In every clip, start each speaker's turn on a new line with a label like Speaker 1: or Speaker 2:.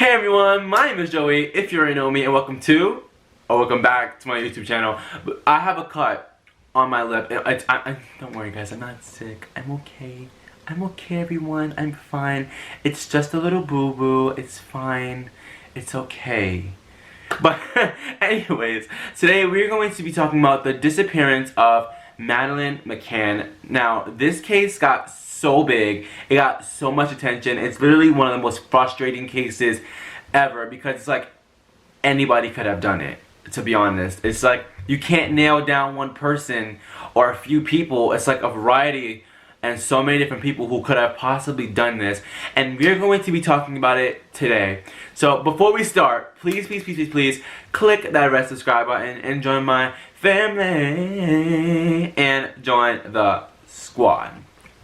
Speaker 1: Hey everyone, my name is Joey, if you already know me, and welcome back to my YouTube channel. I have a cut on my lip. Don't worry guys, I'm not sick. I'm okay. I'm okay everyone, I'm fine. It's just a little boo-boo, it's fine. It's okay. But anyways, today we're going to be talking about the disappearance of Madeleine Mccann. Now, this case got so big, it got so much attention. It's literally one of the most frustrating cases ever because it's like anybody could have done it, to be honest. It's like you can't nail down one person or a few people. It's like a variety and so many different people who could have possibly done this, and we're going to be talking about it today. So before we start, please click that red subscribe button and join my family and join the squad.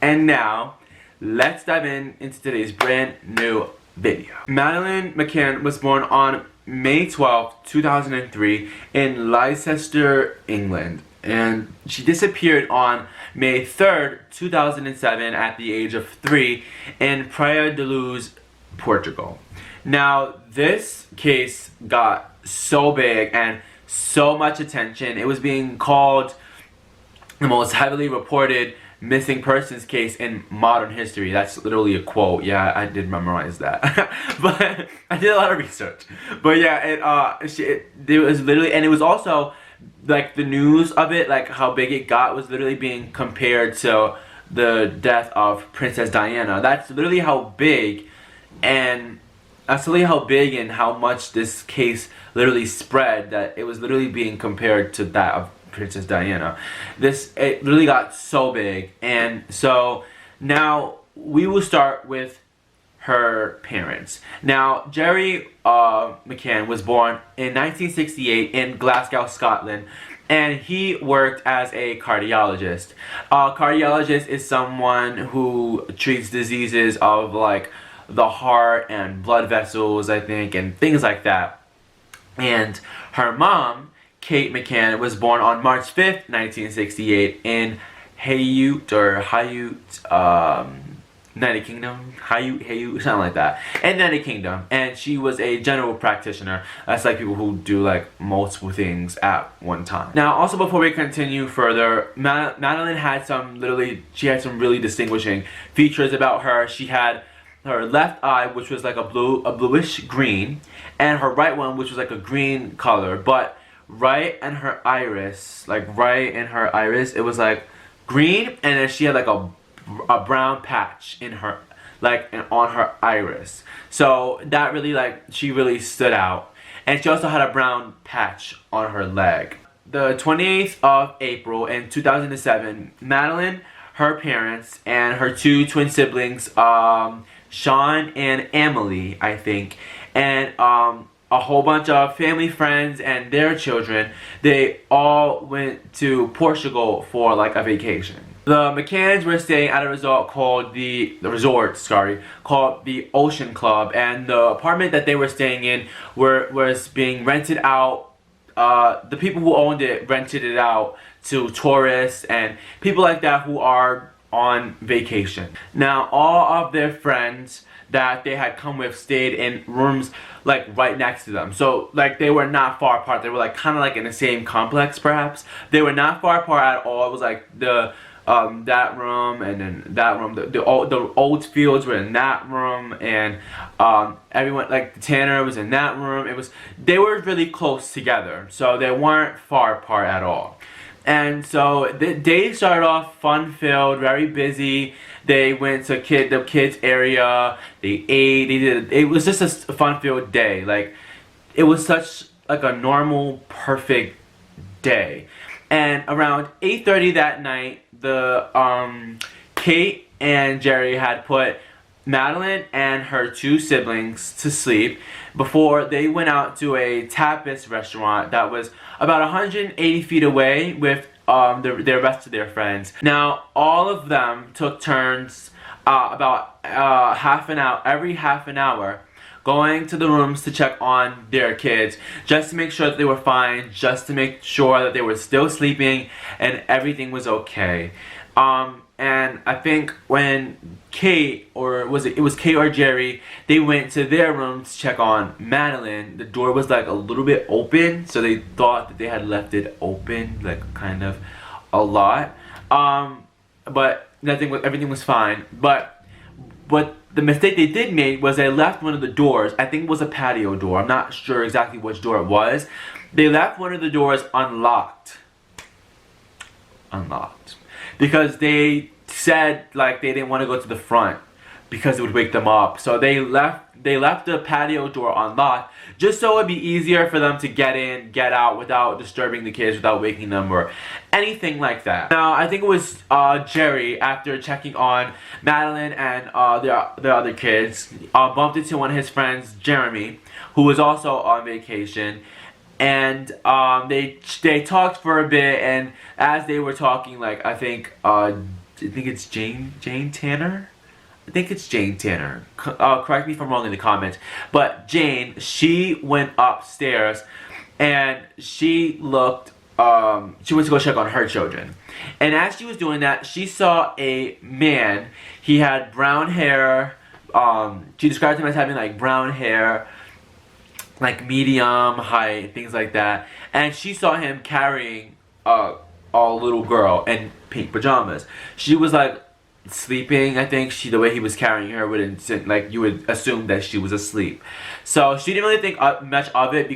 Speaker 1: And now let's dive into today's brand new video. Madeleine Mccann was born on May 12, 2003 in Leicester, England, and she disappeared on May 3rd, 2007 at the age of 3 in Praia de Luz, Portugal. Now, this case got so big and so much attention. It was being called the most heavily reported missing persons case in modern history. That's literally a quote. Yeah, I did memorize that. But I did a lot of research. But yeah, it was literally, and it was also like the news of it, like how big it got, was literally being compared to the death of Princess Diana. That's literally how big, and how much this case literally spread, that it was literally being compared to that of Princess Diana. It really got so big, and so now we will start with her parents. Now, Gerry Mccann was born in 1968 in Glasgow, Scotland, and he worked as a cardiologist. A cardiologist is someone who treats diseases of like the heart and blood vessels, I think, and things like that. And her mom, Kate Mccann, was born on March 5th, 1968 in Hayute, United Kingdom, Hayute, something like that, in United Kingdom, and she was a general practitioner. That's like people who do like multiple things at one time. Now, also before we continue further, Madeleine had some really distinguishing features about her. She had her left eye, which was like a bluish green, and her right one, which was like a green color, but right in her iris, it was like green, and then she had like a brown patch in her, on her iris. So that really, she really stood out. And she also had a brown patch on her leg. The 28th of April in 2007, Madeleine, her parents, and her two twin siblings, Sean and Emily, I think, and a whole bunch of family friends and their children, they all went to Portugal for like a vacation. The McCanns were staying at a resort called the Ocean Club, and the apartment that they were staying in was being rented out. The people who owned it rented it out to tourists and people like that who are on vacation. Now, all of their friends that they had come with stayed in rooms like right next to them. So like they were not far apart. They were like kind of like in the same complex, perhaps. They were not far apart at all. It was like the that room and then that room. The old fields were in that room, and everyone, like Tanner, was in that room. They were really close together, so they weren't far apart at all. And so the day started off fun-filled, very busy. They went to the kids area. They ate. It was just a fun-filled day. Like, it was such like a normal, perfect day. And around 8:30 that night, Kate and Gerry had put Madeleine and her two siblings to sleep before they went out to a tapas restaurant that was about 180 feet away with the rest of their friends. Now, all of them took turns about every half an hour going to the rooms to check on their kids, just to make sure that they were fine, just to make sure that they were still sleeping and everything was okay. and I think when Kate, or it was Kate or Jerry, they went to their room to check on Madeleine, the door was like a little bit open, so they thought that they had left it open, like kind of a lot. But everything was fine. But the mistake they did make was they left one of the doors. I think it was a patio door. I'm not sure exactly which door it was. They left one of the doors unlocked. Because they said like they didn't want to go to the front because it would wake them up. So they left the patio door unlocked just so it'd be easier for them to get in, get out without disturbing the kids, without waking them or anything like that. Now I think it was Jerry, after checking on Madeleine and the other kids, bumped into one of his friends, Jeremy, who was also on vacation. And they talked for a bit, and as they were talking, like I think it's Jane Tanner. I think it's Jane Tanner. Correct me if I'm wrong in the comments. But Jane, she went upstairs, and she looked. She went to go check on her children, and as she was doing that, she saw a man. He had brown hair. She described him as having like brown hair, like medium height, things like that. And she saw him carrying a little girl in pink pajamas. She was like sleeping. I think the way he was carrying her wouldn't, like, you would assume that she was asleep. So she didn't really think much of it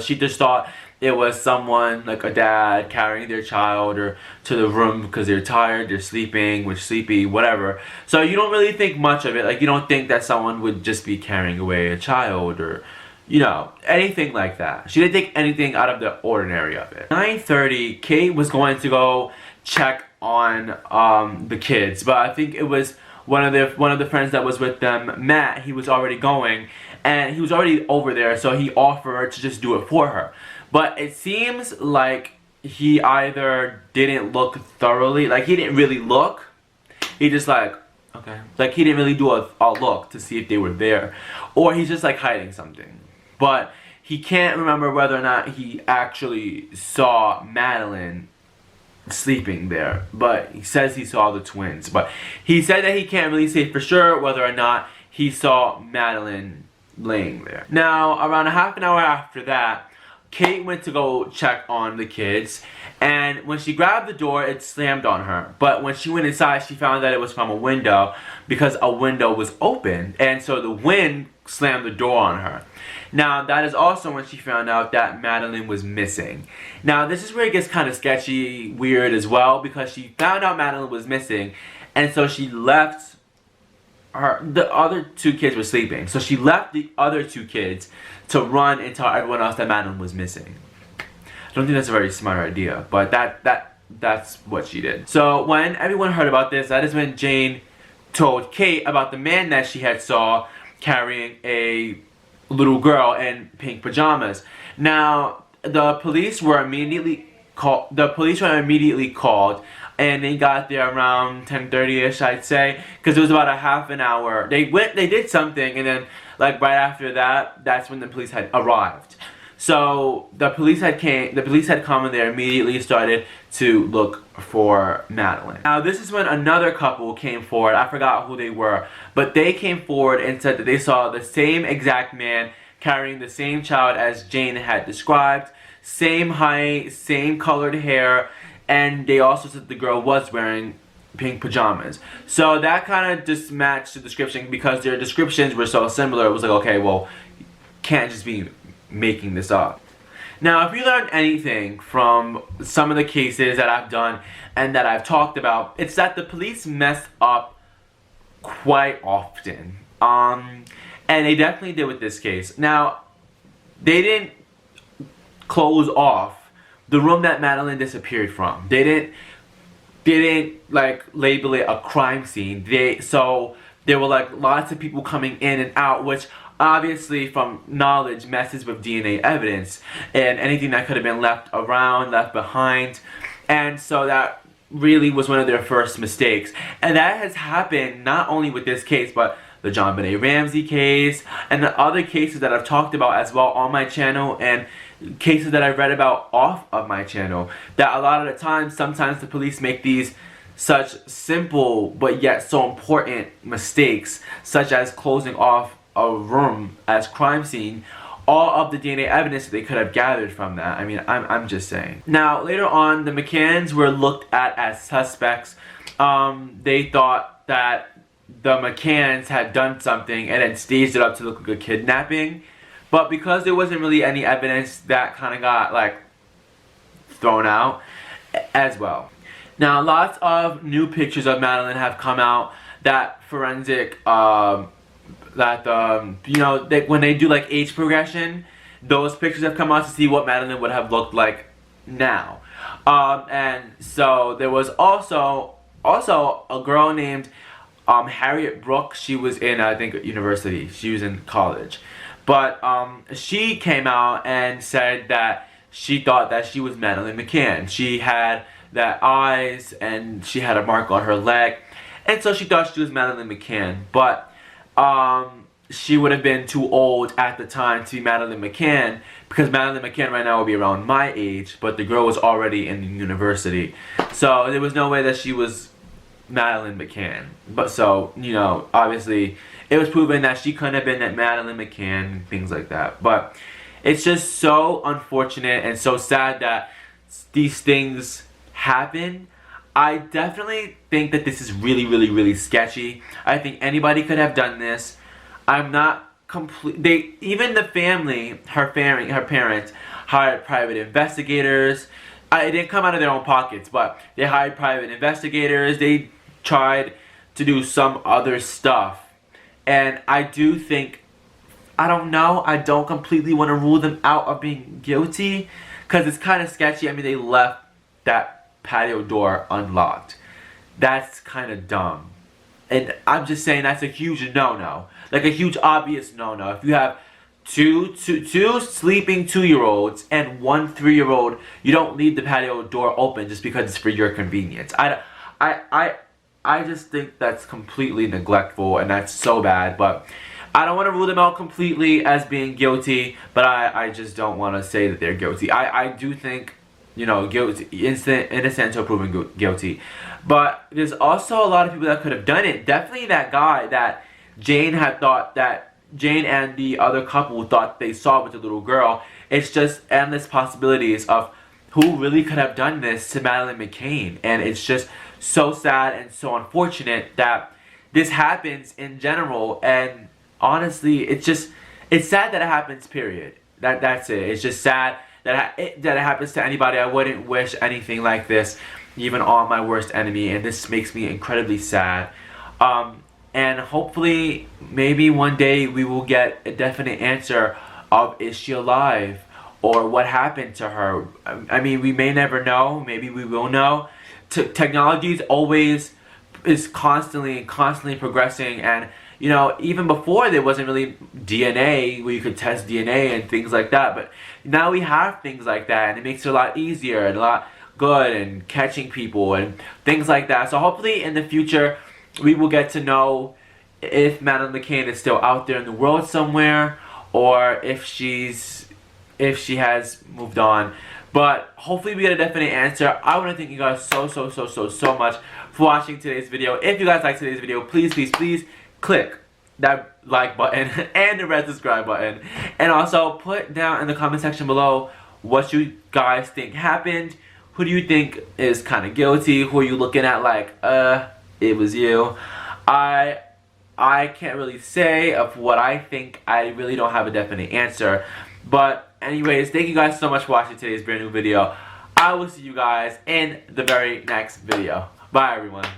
Speaker 1: She just thought it was someone, like a dad, carrying their child or to the room because they're tired, they're sleeping, we're sleepy, whatever. So you don't really think much of it. Like, you don't think that someone would just be carrying away a child or, you know, anything like that. She didn't think anything out of the ordinary of it. 9:30, Kate was going to go check on the kids, but I think it was one of the friends that was with them, Matt. He was already going, and he was already over there, so he offered to just do it for her. But it seems like he either didn't look thoroughly, like he didn't really look. He just like, okay. Like he didn't really do a look to see if they were there. Or he's just like hiding something. But he can't remember whether or not he actually saw Madeleine sleeping there. But he says he saw the twins. But he said that he can't really say for sure whether or not he saw Madeleine laying there. Now, around a half an hour after that, Kate went to go check on the kids, and when she grabbed the door, it slammed on her. But when she went inside, she found that it was from a window because a window was open, and so the wind slammed the door on her. Now, that is also when she found out that Madeleine was missing. Now, this is where it gets kind of sketchy, weird as well, because she found out Madeleine was missing, and so she left the other two kids were sleeping. So she left the other two kids to run and tell everyone else that Madeleine was missing. I don't think that's a very smart idea, but that's what she did. So when everyone heard about this, that is when Jane told Kate about the man that she had saw carrying a little girl in pink pajamas. Now, the police were immediately called. And they got there around 10:30ish, I'd say, because it was about a half an hour. They did something, and then like right after that, that's when the police had arrived. So the police had come, and they immediately started to look for Madeleine. Now this is when another couple came forward. I forgot who they were, but they came forward and said that they saw the same exact man carrying the same child as Jane had described, same height, same colored hair. And they also said the girl was wearing pink pajamas. So that kind of just matched the description because their descriptions were so similar. It was like, okay, well, you can't just be making this up. Now, if you learned anything from some of the cases that I've done and that I've talked about, it's that the police mess up quite often. And they definitely did with this case. Now, they didn't close off the room that Madeleine disappeared from. They didn't like label it a crime scene. So there were like lots of people coming in and out, which obviously from knowledge messes with DNA evidence and anything that could have been left around, left behind. And so that really was one of their first mistakes. And that has happened not only with this case, but the JonBenet Ramsey case and the other cases that I've talked about as well on my channel, and cases that I've read about off of my channel, that a lot of the time, sometimes the police make these such simple but yet so important mistakes, such as closing off a room as crime scene, all of the DNA evidence that they could have gathered from that. I mean, I'm just saying. Now, later on, the McCanns were looked at as suspects. They thought that the McCanns had done something and then staged it up to look like a kidnapping. But because there wasn't really any evidence, that kind of got, like, thrown out as well. Now, lots of new pictures of Madeleine have come out that forensic, you know, when they do like age progression, those pictures have come out to see what Madeleine would have looked like now. And so there was also a girl named Harriet Brooks. She was in, I think, university. She was in college. But she came out and said that she thought that she was Madeleine McCann. She had the eyes and she had a mark on her leg. And so she thought she was Madeleine McCann. But she would have been too old at the time to be Madeleine McCann, because Madeleine McCann right now would be around my age, but the girl was already in university. So there was no way that she was Madeleine McCann. But so, you know, obviously it was proven that she couldn't have been at Madeleine McCann and things like that. But it's just so unfortunate and so sad that these things happen. I definitely think that this is really, really, really sketchy. I think anybody could have done this. I'm not even the family, her parents hired private investigators. It didn't come out of their own pockets, but they hired private investigators. They tried to do some other stuff. And I do think, I don't know, I don't completely want to rule them out of being guilty, because it's kind of sketchy. I mean, they left that patio door unlocked. That's kind of dumb. And I'm just saying that's a huge no-no. Like a huge obvious no-no. If you have two sleeping 2-year-olds and one 3-year-old, you don't leave the patio door open just because it's for your convenience. I just think that's completely neglectful, and that's so bad. But I don't want to rule them out completely as being guilty, but I just don't want to say that they're guilty. I do think, you know, guilty, innocent until proven guilty. But there's also a lot of people that could have done it. Definitely that guy that Jane had thought, that Jane and the other couple thought they saw with the little girl. It's just endless possibilities of who really could have done this to Madeleine McCann. And it's just so sad and so unfortunate that this happens in general. And honestly, it's sad that it happens, period. That's it. It's just sad that it happens to anybody. I wouldn't wish anything like this even on my worst enemy, and this makes me incredibly sad. And hopefully, maybe one day we will get a definite answer of, is she alive, or what happened to her. I mean, we may never know. Maybe we will know. Technology is constantly progressing, and you know, even before there wasn't really DNA where you could test DNA and things like that, but now we have things like that, and it makes it a lot easier and a lot good, and catching people and things like that. So hopefully in the future we will get to know if Madeleine McCann is still out there in the world somewhere, or if she has moved on. But hopefully we get a definite answer. I want to thank you guys so much for watching today's video. If you guys liked today's video, please click that like button and the red subscribe button. And also put down in the comment section below what you guys think happened. Who do you think is kind of guilty? Who are you looking at like, it was you? I can't really say of what I think. I really don't have a definite answer. But anyways, thank you guys so much for watching today's brand new video. I will see you guys in the very next video. Bye everyone.